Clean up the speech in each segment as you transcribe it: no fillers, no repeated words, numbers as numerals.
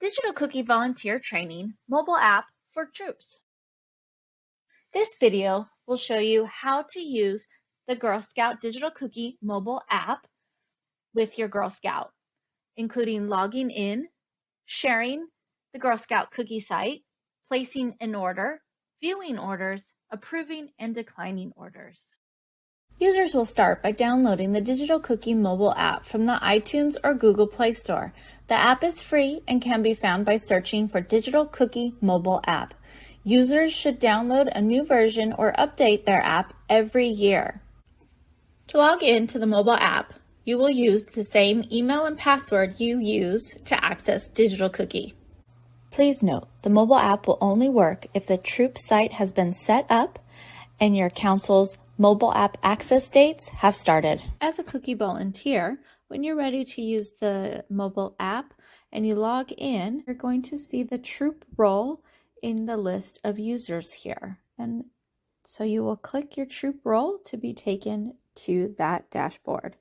Digital Cookie Volunteer Training mobile app for troops. This video will show you how to use the Girl Scout Digital Cookie mobile app with your Girl Scout, including logging in, sharing the Girl Scout cookie site, placing an order, viewing orders, approving and declining orders. Users will start by downloading the Digital Cookie mobile app from the iTunes or Google Play Store. The app is free and can be found by searching for Digital Cookie mobile app. Users should download a new version or update their app every year. To log in to the mobile app, you will use the same email and password you use to access Digital Cookie. Please note, the mobile app will only work if the troop site has been set up and your council's mobile app access dates have started. As a cookie volunteer, when you're ready to use the mobile app and you log in, you're going to see the troop role in the list of users here. And so you will click your troop role to be taken to that dashboard.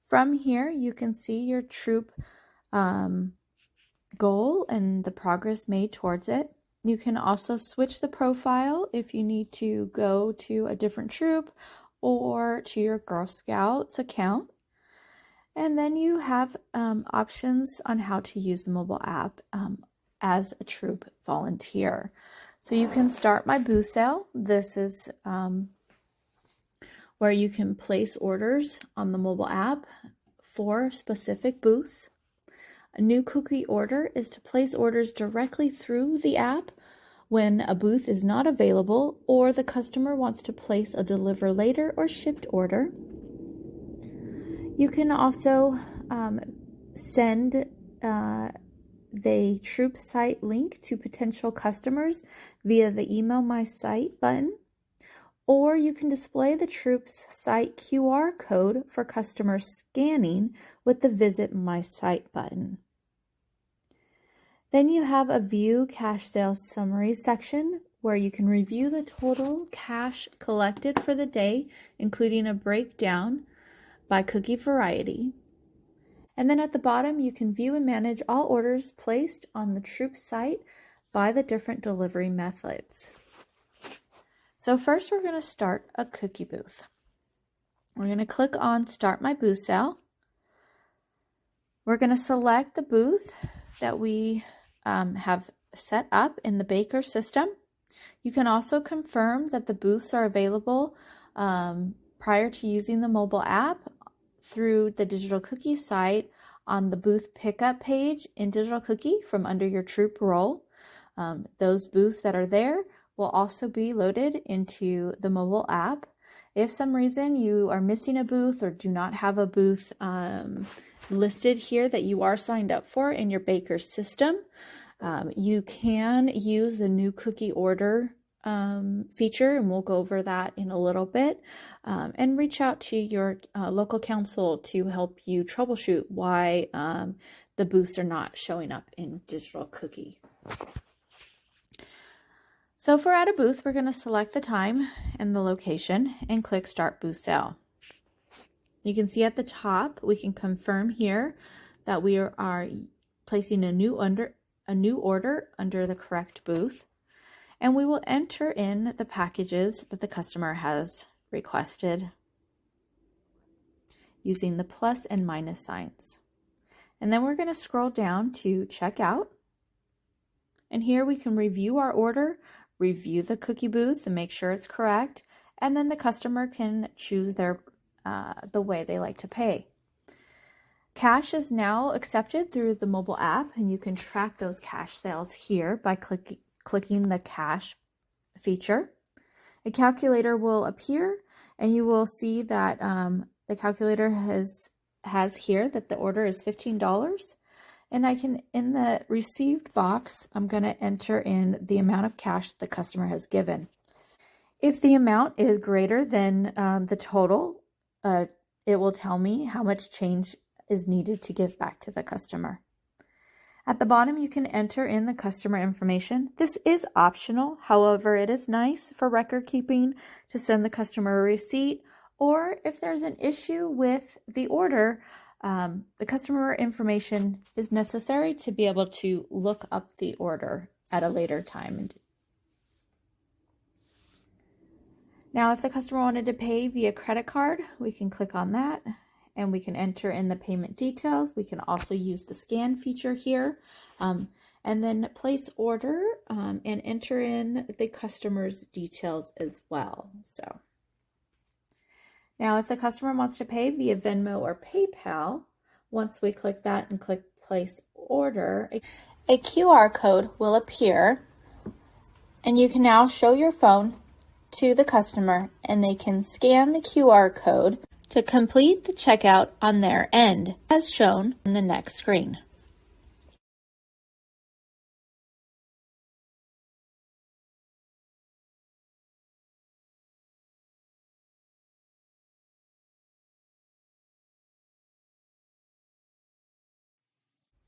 From here, you can see your troop goal and the progress made towards it. You can also switch the profile if you need to go to a different troop or to your Girl Scouts account. And then you have options on how to use the mobile app as a troop volunteer. So you can start my booth sale. This is where you can place orders on the mobile app for specific booths. A new cookie order is to place orders directly through the app when a booth is not available or the customer wants to place a deliver later or shipped order. You can also send the troop site link to potential customers via the Email My Site button, or you can display the troop's site QR code for customer scanning with the Visit My Site button. Then you have a View Cash Sales Summary section where you can review the total cash collected for the day, including a breakdown by cookie variety. And then at the bottom, you can view and manage all orders placed on the troop site by the different delivery methods. So first, we're going to start a cookie booth. We're going to click on Start My Booth Sale. We're going to select the booth that we have set up in the Baker system. You can also confirm that the booths are available prior to using the mobile app through the Digital Cookie site on the booth pickup page in Digital Cookie from under your troop role. Those booths that are there will also be loaded into the mobile app. If some reason you are missing a booth or do not have a booth listed here that you are signed up for in your Baker system, you can use the new cookie order feature, and we'll go over that in a little bit, and reach out to your local council to help you troubleshoot why the booths are not showing up in Digital Cookie. So if we're at a booth, we're going to select the time and the location and click Start Booth Sale. You can see at the top, we can confirm here that we are placing a new order under the correct booth, and we will enter in the packages that the customer has requested using the plus and minus signs. And then we're going to scroll down to Checkout, and here we can review our order, review the cookie booth and make sure it's correct, and then the customer can choose their the way they like to pay. Cash is now accepted through the mobile app, and you can track those cash sales here by clicking the cash feature. A calculator will appear, and you will see that the calculator has here that the order is $15. And I can, in the received box, I'm going to enter in the amount of cash the customer has given. If the amount is greater than the total, it will tell me how much change is needed to give back to the customer. At the bottom, you can enter in the customer information. This is optional. However, it is nice for record keeping to send the customer a receipt, or if there's an issue with the order, The customer information is necessary to be able to look up the order at a later time. Now, if the customer wanted to pay via credit card, we can click on that and we can enter in the payment details. We can also use the scan feature here and then place order and enter in the customer's details as well. So now if the customer wants to pay via Venmo or PayPal, once we click that and click place order, a QR code will appear and you can now show your phone to the customer and they can scan the QR code to complete the checkout on their end, as shown in the next screen.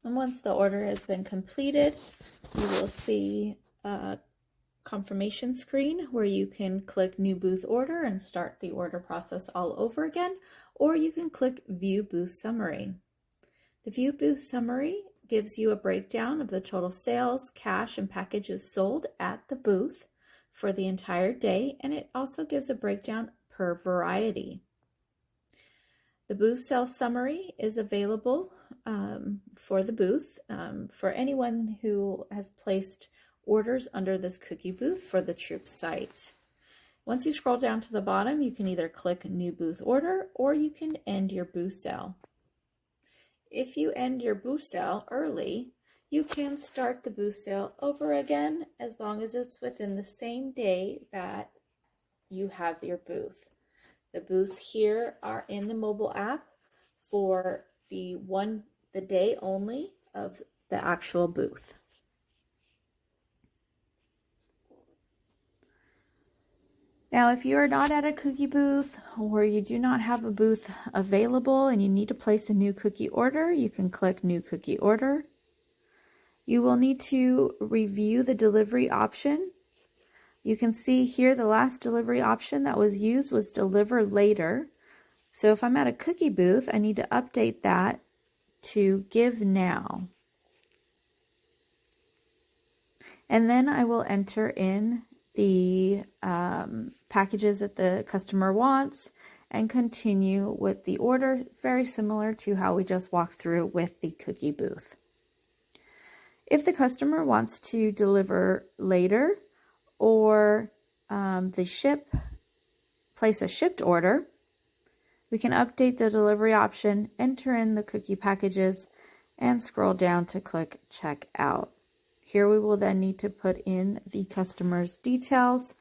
And once the order has been completed, you will see a confirmation screen where you can click New Booth Order and start the order process all over again, or you can click View Booth Summary. The View Booth Summary gives you a breakdown of the total sales, cash, and packages sold at the booth for the entire day, and it also gives a breakdown per variety. The booth sales summary is available for the booth for anyone who has placed orders under this cookie booth for the Troops site. Once you scroll down to the bottom, you can either click New Booth Order or you can end your booth sale. If you end your booth sale early, you can start the booth sale over again as long as it's within the same day that you have your booth. The booths here are in the mobile app for the day only of the actual booth. Now, if you are not at a cookie booth or you do not have a booth available and you need to place a new cookie order, you can click New Cookie Order. You will need to review the delivery option. You can see here the last delivery option that was used was Deliver Later. So if I'm at a cookie booth, I need to update that to Give Now. And then I will enter in the packages that the customer wants and continue with the order, very similar to how we just walked through with the cookie booth. If the customer wants to deliver later or place a shipped order, we can update the delivery option, enter in the cookie packages, and scroll down to click Check Out. Here we will then need to put in the customer's details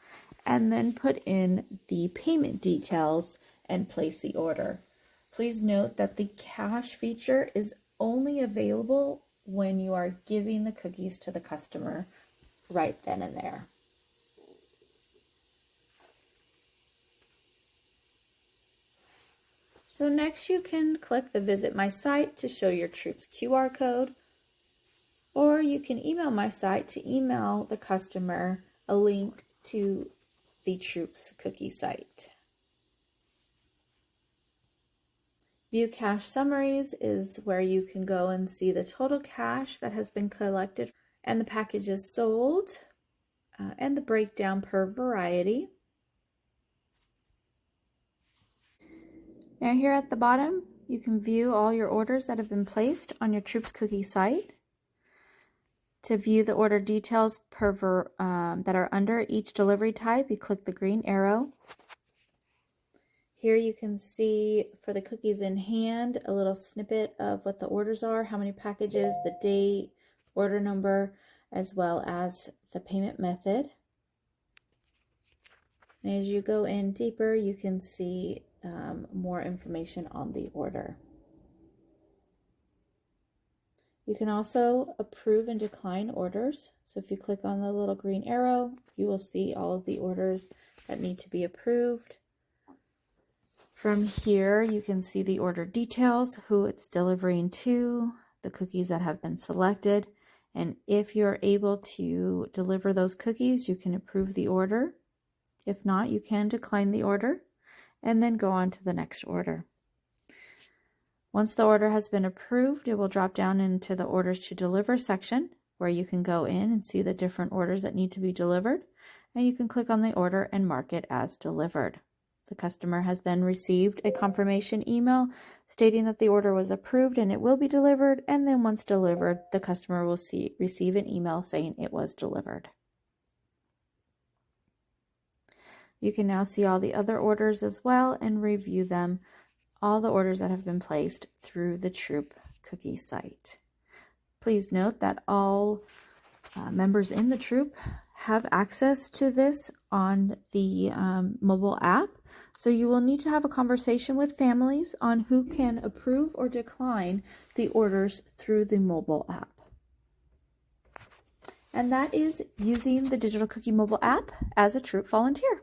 and then put in the payment details and place the order. Please note that the cash feature is only available when you are giving the cookies to the customer right then and there. So next you can click the Visit My Site to show your Troops QR code, or you can email my site to email the customer a link to the Troops cookie site. View Cash Summaries is where you can go and see the total cash that has been collected and the packages sold and the breakdown per variety. Now here at the bottom, you can view all your orders that have been placed on your Troops cookie site. To view the order details that are under each delivery type, you click the green arrow. Here you can see for the cookies in hand, a little snippet of what the orders are, how many packages, the date, order number, as well as the payment method. And as you go in deeper, you can see more information on the order. You can also approve and decline orders. So if you click on the little green arrow, you will see all of the orders that need to be approved. From here, you can see the order details, who it's delivering to, the cookies that have been selected, and if you're able to deliver those cookies, you can approve the order. If not, you can decline the order and then go on to the next order. Once the order has been approved, it will drop down into the Orders to Deliver section, where you can go in and see the different orders that need to be delivered, and you can click on the order and mark it as delivered. The customer has then received a confirmation email stating that the order was approved and it will be delivered, and then once delivered, the customer will receive an email saying it was delivered. You can now see all the other orders as well and review them, all the orders that have been placed through the Troop Cookie site. Please note that all members in the Troop have access to this on the mobile app, so you will need to have a conversation with families on who can approve or decline the orders through the mobile app. And that is using the Digital Cookie mobile app as a Troop volunteer.